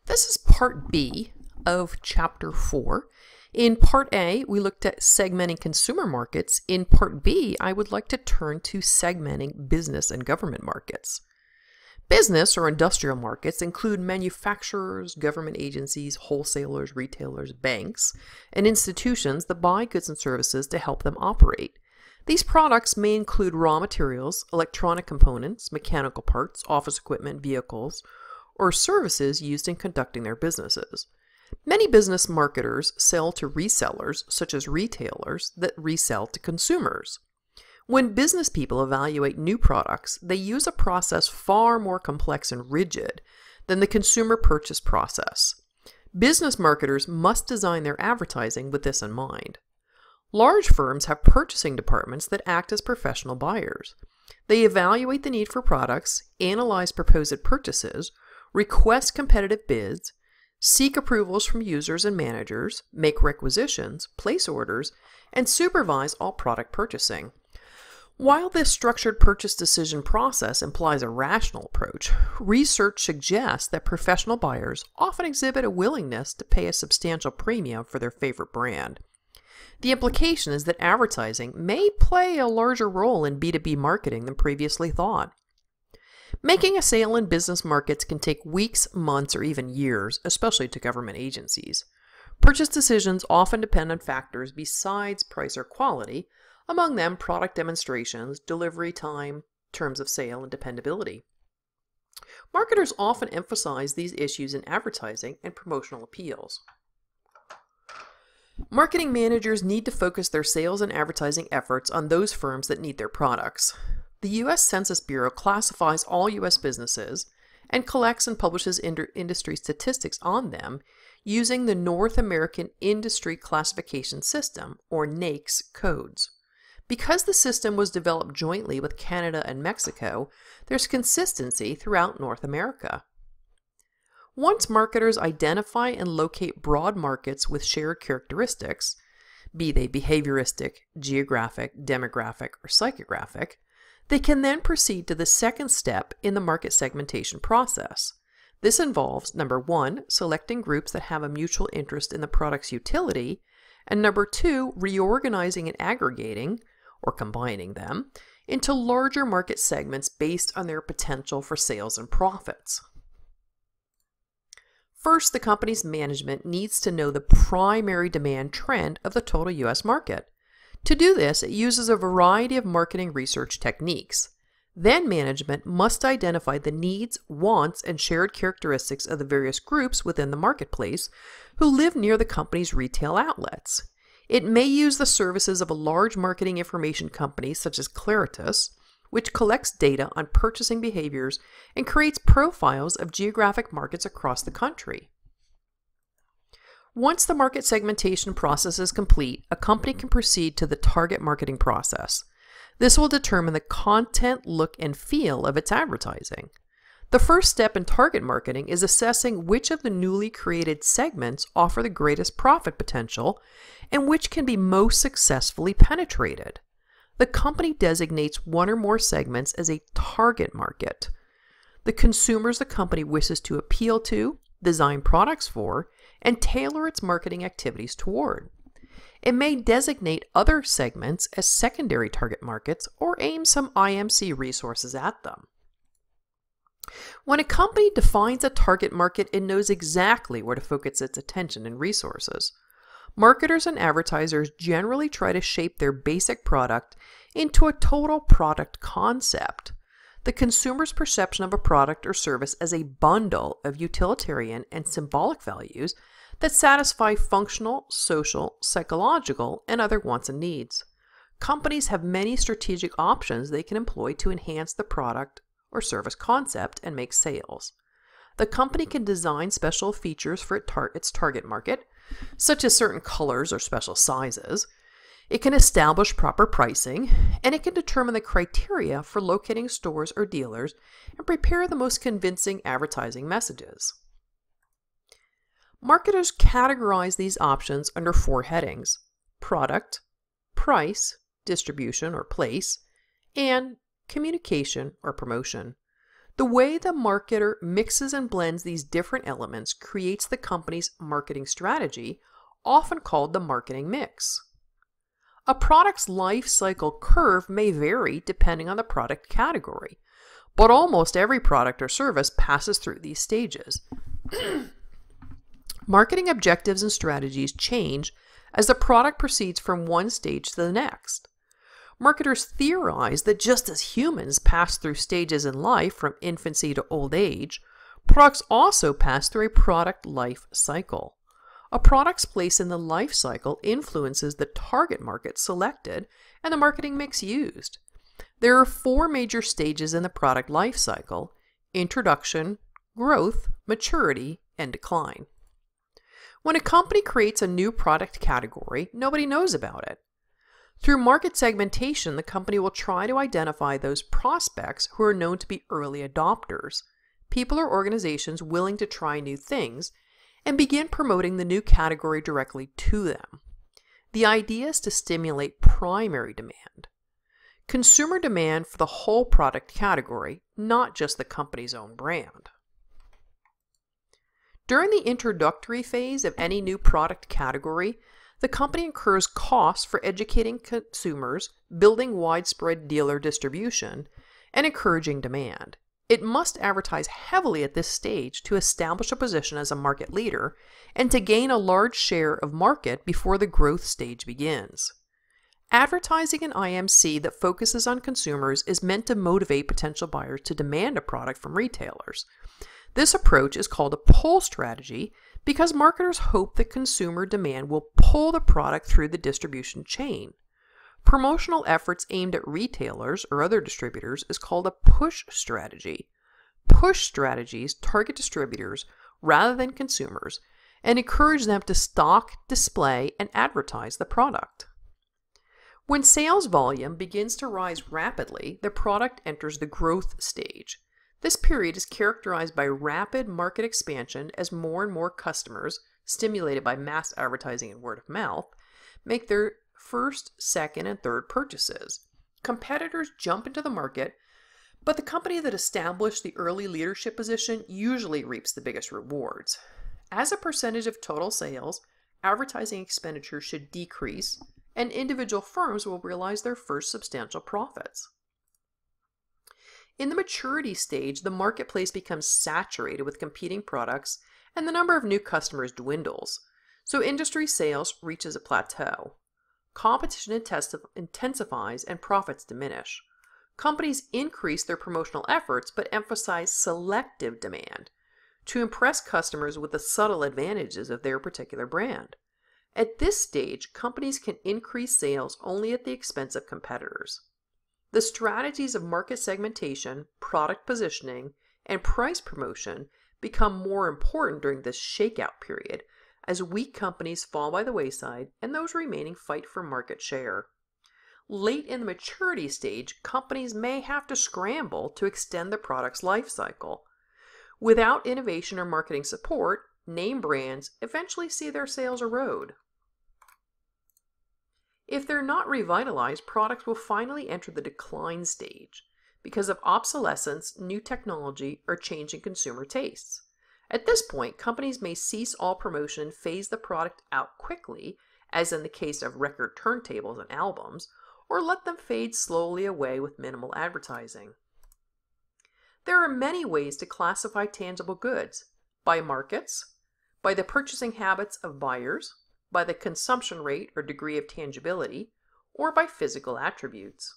This is part B of chapter 4. In part A, we looked at segmenting consumer markets. In part B, I would like to turn to segmenting business and government markets. Business or industrial markets include manufacturers, government agencies, wholesalers, retailers, banks, and institutions that buy goods and services to help them operate. These products may include raw materials, electronic components, mechanical parts, office equipment, vehicles, or services used in conducting their businesses. Many business marketers sell to resellers, such as retailers, that resell to consumers. When business people evaluate new products, they use a process far more complex and rigid than the consumer purchase process. Business marketers must design their advertising with this in mind. Large firms have purchasing departments that act as professional buyers. They evaluate the need for products, analyze proposed purchases, request competitive bids, seek approvals from users and managers, make requisitions, place orders, and supervise all product purchasing. While this structured purchase decision process implies a rational approach, research suggests that professional buyers often exhibit a willingness to pay a substantial premium for their favorite brand. The implication is that advertising may play a larger role in B2B marketing than previously thought. Making a sale in business markets can take weeks, months, or even years, especially to government agencies. Purchase decisions often depend on factors besides price or quality, among them product demonstrations, delivery time, terms of sale, and dependability. Marketers often emphasize these issues in advertising and promotional appeals. Marketing managers need to focus their sales and advertising efforts on those firms that need their products. The U.S. Census Bureau classifies all U.S. businesses and collects and publishes industry statistics on them using the North American Industry Classification System, or NAICS, codes. Because the system was developed jointly with Canada and Mexico, there's consistency throughout North America. Once marketers identify and locate broad markets with shared characteristics, be they behavioristic, geographic, demographic, or psychographic, they can then proceed to the second step in the market segmentation process. This involves, number 1, selecting groups that have a mutual interest in the product's utility, and number 2, reorganizing and aggregating, or combining them, into larger market segments based on their potential for sales and profits. First, the company's management needs to know the primary demand trend of the total U.S. market. To do this, it uses a variety of marketing research techniques. Then management must identify the needs, wants, and shared characteristics of the various groups within the marketplace who live near the company's retail outlets. It may use the services of a large marketing information company such as Claritas, which collects data on purchasing behaviors and creates profiles of geographic markets across the country. Once the market segmentation process is complete, a company can proceed to the target marketing process. This will determine the content, look, and feel of its advertising. The first step in target marketing is assessing which of the newly created segments offer the greatest profit potential and which can be most successfully penetrated. The company designates one or more segments as a target market. The consumers the company wishes to appeal to, design products for, and tailor its marketing activities toward. It may designate other segments as secondary target markets or aim some IMC resources at them. When a company defines a target market, it knows exactly where to focus its attention and resources. Marketers and advertisers generally try to shape their basic product into a total product concept. The consumer's perception of a product or service as a bundle of utilitarian and symbolic values that satisfy functional, social, psychological, and other wants and needs. Companies have many strategic options they can employ to enhance the product or service concept and make sales. The company can design special features for its target market, such as certain colors or special sizes. It can establish proper pricing, and it can determine the criteria for locating stores or dealers and prepare the most convincing advertising messages. Marketers categorize these options under 4 headings: product, price, distribution or place, and communication or promotion. The way the marketer mixes and blends these different elements creates the company's marketing strategy, often called the marketing mix. A product's life cycle curve may vary depending on the product category, but almost every product or service passes through these stages. Marketing objectives and strategies change as the product proceeds from one stage to the next. Marketers theorize that just as humans pass through stages in life from infancy to old age, products also pass through a product life cycle. A product's place in the life cycle influences the target market selected and the marketing mix used. There are 4 major stages in the product life cycle: introduction, growth, maturity, and decline. When a company creates a new product category, nobody knows about it. Through market segmentation, the company will try to identify those prospects who are known to be early adopters, people or organizations willing to try new things, and begin promoting the new category directly to them. The idea is to stimulate primary demand, consumer demand for the whole product category, not just the company's own brand. During the introductory phase of any new product category, the company incurs costs for educating consumers, building widespread dealer distribution, and encouraging demand. It must advertise heavily at this stage to establish a position as a market leader and to gain a large share of market before the growth stage begins. Advertising an IMC that focuses on consumers is meant to motivate potential buyers to demand a product from retailers. This approach is called a pull strategy because marketers hope that consumer demand will pull the product through the distribution chain. Promotional efforts aimed at retailers or other distributors is called a push strategy. Push strategies target distributors rather than consumers and encourage them to stock, display, and advertise the product. When sales volume begins to rise rapidly, the product enters the growth stage. This period is characterized by rapid market expansion as more and more customers, stimulated by mass advertising and word of mouth, make their first, second, and third purchases. Competitors jump into the market, but the company that established the early leadership position usually reaps the biggest rewards. As a percentage of total sales, advertising expenditure should decrease, and individual firms will realize their first substantial profits. In the maturity stage, the marketplace becomes saturated with competing products and the number of new customers dwindles, so industry sales reaches a plateau. Competition intensifies and profits diminish. Companies increase their promotional efforts but emphasize selective demand to impress customers with the subtle advantages of their particular brand. At this stage, companies can increase sales only at the expense of competitors. The strategies of market segmentation, product positioning, and price promotion become more important during this shakeout period as weak companies fall by the wayside and those remaining fight for market share. Late in the maturity stage, companies may have to scramble to extend the product's life cycle. Without innovation or marketing support, name brands eventually see their sales erode. If they're not revitalized, products will finally enter the decline stage because of obsolescence, new technology, or changing consumer tastes. At this point, companies may cease all promotion and phase the product out quickly, as in the case of record turntables and albums, or let them fade slowly away with minimal advertising. There are many ways to classify tangible goods: by markets, by the purchasing habits of buyers, by the consumption rate or degree of tangibility, or by physical attributes.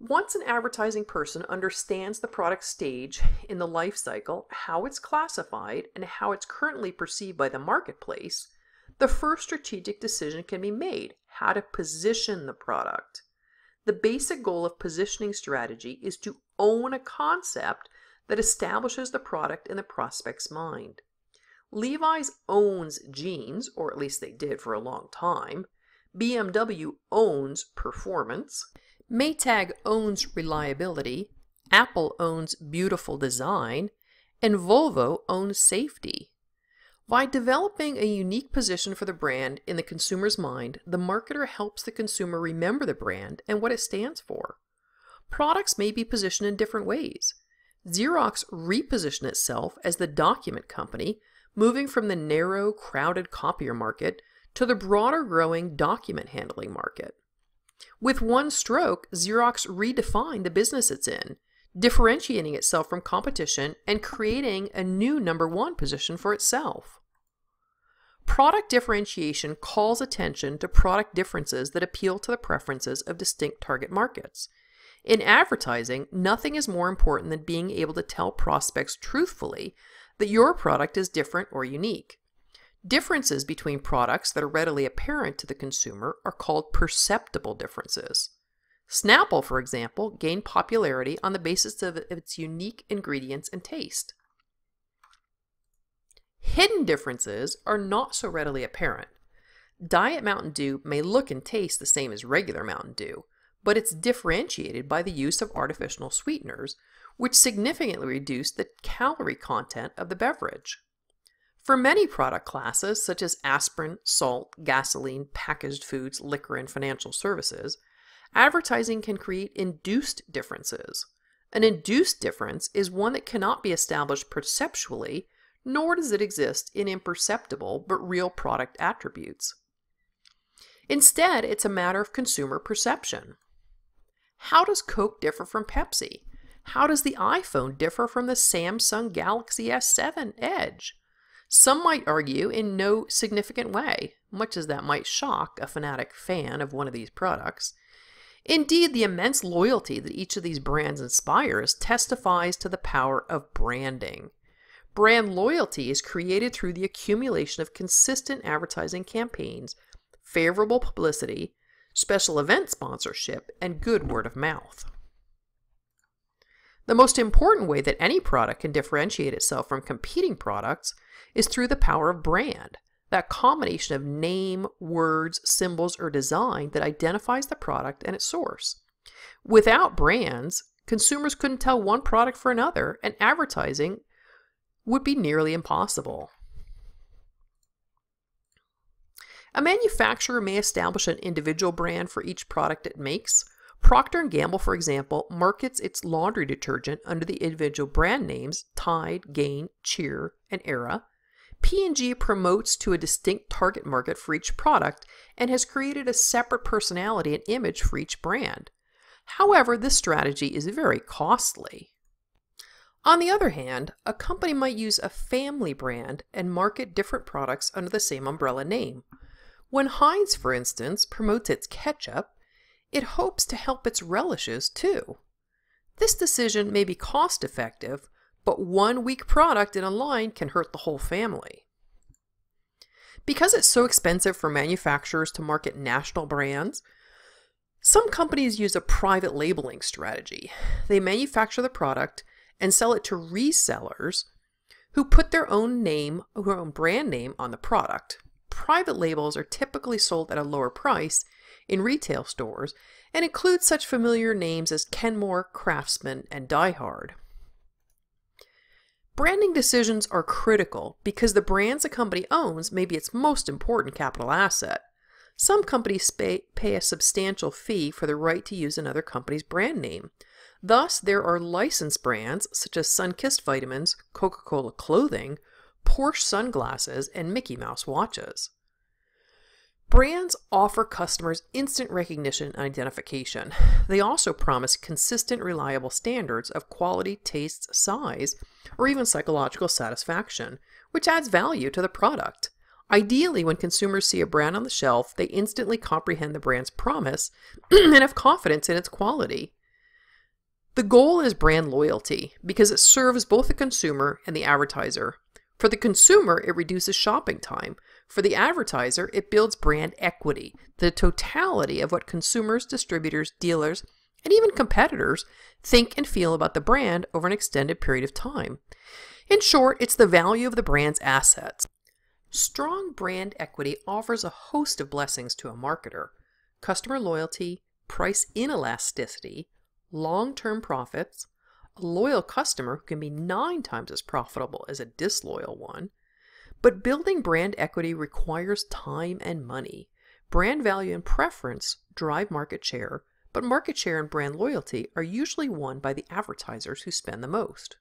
Once an advertising person understands the product stage in the life cycle, how it's classified, and how it's currently perceived by the marketplace, the first strategic decision can be made: how to position the product. The basic goal of positioning strategy is to own a concept that establishes the product in the prospect's mind. Levi's owns jeans, or at least they did for a long time. BMW owns performance. Maytag owns reliability. Apple owns beautiful design. And Volvo owns safety. By developing a unique position for the brand in the consumer's mind, the marketer helps the consumer remember the brand and what it stands for. Products may be positioned in different ways. Xerox repositioned itself as the document company, moving from the narrow, crowded copier market to the broader growing document handling market. With one stroke, Xerox redefined the business it's in, differentiating itself from competition and creating a new #1 position for itself. Product differentiation calls attention to product differences that appeal to the preferences of distinct target markets. In advertising, nothing is more important than being able to tell prospects truthfully that your product is different or unique. Differences between products that are readily apparent to the consumer are called perceptible differences. Snapple, for example, gained popularity on the basis of its unique ingredients and taste. Hidden differences are not so readily apparent. Diet Mountain Dew may look and taste the same as regular Mountain Dew, but it's differentiated by the use of artificial sweeteners, which significantly reduce the calorie content of the beverage. For many product classes, such as aspirin, salt, gasoline, packaged foods, liquor, and financial services, advertising can create induced differences. An induced difference is one that cannot be established perceptually, nor does it exist in imperceptible but real product attributes. Instead, it's a matter of consumer perception. How does Coke differ from Pepsi? How does the iPhone differ from the Samsung Galaxy S7 Edge? Some might argue in no significant way, much as that might shock a fanatic fan of one of these products. Indeed, the immense loyalty that each of these brands inspires testifies to the power of branding. Brand loyalty is created through the accumulation of consistent advertising campaigns, favorable publicity, special event sponsorship, and good word of mouth. The most important way that any product can differentiate itself from competing products is through the power of brand, that combination of name, words, symbols, or design that identifies the product and its source. Without brands, consumers couldn't tell one product from another, and advertising would be nearly impossible. A manufacturer may establish an individual brand for each product it makes. Procter & Gamble, for example, markets its laundry detergent under the individual brand names Tide, Gain, Cheer, and Era. P&G promotes to a distinct target market for each product and has created a separate personality and image for each brand. However, this strategy is very costly. On the other hand, a company might use a family brand and market different products under the same umbrella name. When Heinz, for instance, promotes its ketchup, it hopes to help its relishes too. This decision may be cost-effective, but one weak product in a line can hurt the whole family. Because it's so expensive for manufacturers to market national brands, some companies use a private labeling strategy. They manufacture the product and sell it to resellers who put their own brand name on the product. Private labels are typically sold at a lower price in retail stores and include such familiar names as Kenmore, Craftsman, and Die Hard. Branding decisions are critical because the brands a company owns may be its most important capital asset. Some companies pay a substantial fee for the right to use another company's brand name. Thus, there are licensed brands such as Sunkist vitamins, Coca-Cola clothing, Porsche sunglasses, and Mickey Mouse watches. Brands offer customers instant recognition and identification. They also promise consistent, reliable standards of quality, taste, size, or even psychological satisfaction, which adds value to the product. Ideally, when consumers see a brand on the shelf, they instantly comprehend the brand's promise and have confidence in its quality. The goal is brand loyalty because it serves both the consumer and the advertiser. For the consumer, it reduces shopping time. For the advertiser, it builds brand equity, the totality of what consumers, distributors, dealers, and even competitors think and feel about the brand over an extended period of time. In short, it's the value of the brand's assets. Strong brand equity offers a host of blessings to a marketer: customer loyalty, price inelasticity, long-term profits, a loyal customer who can be 9 times as profitable as a disloyal one. But building brand equity requires time and money. Brand value and preference drive market share, but market share and brand loyalty are usually won by the advertisers who spend the most.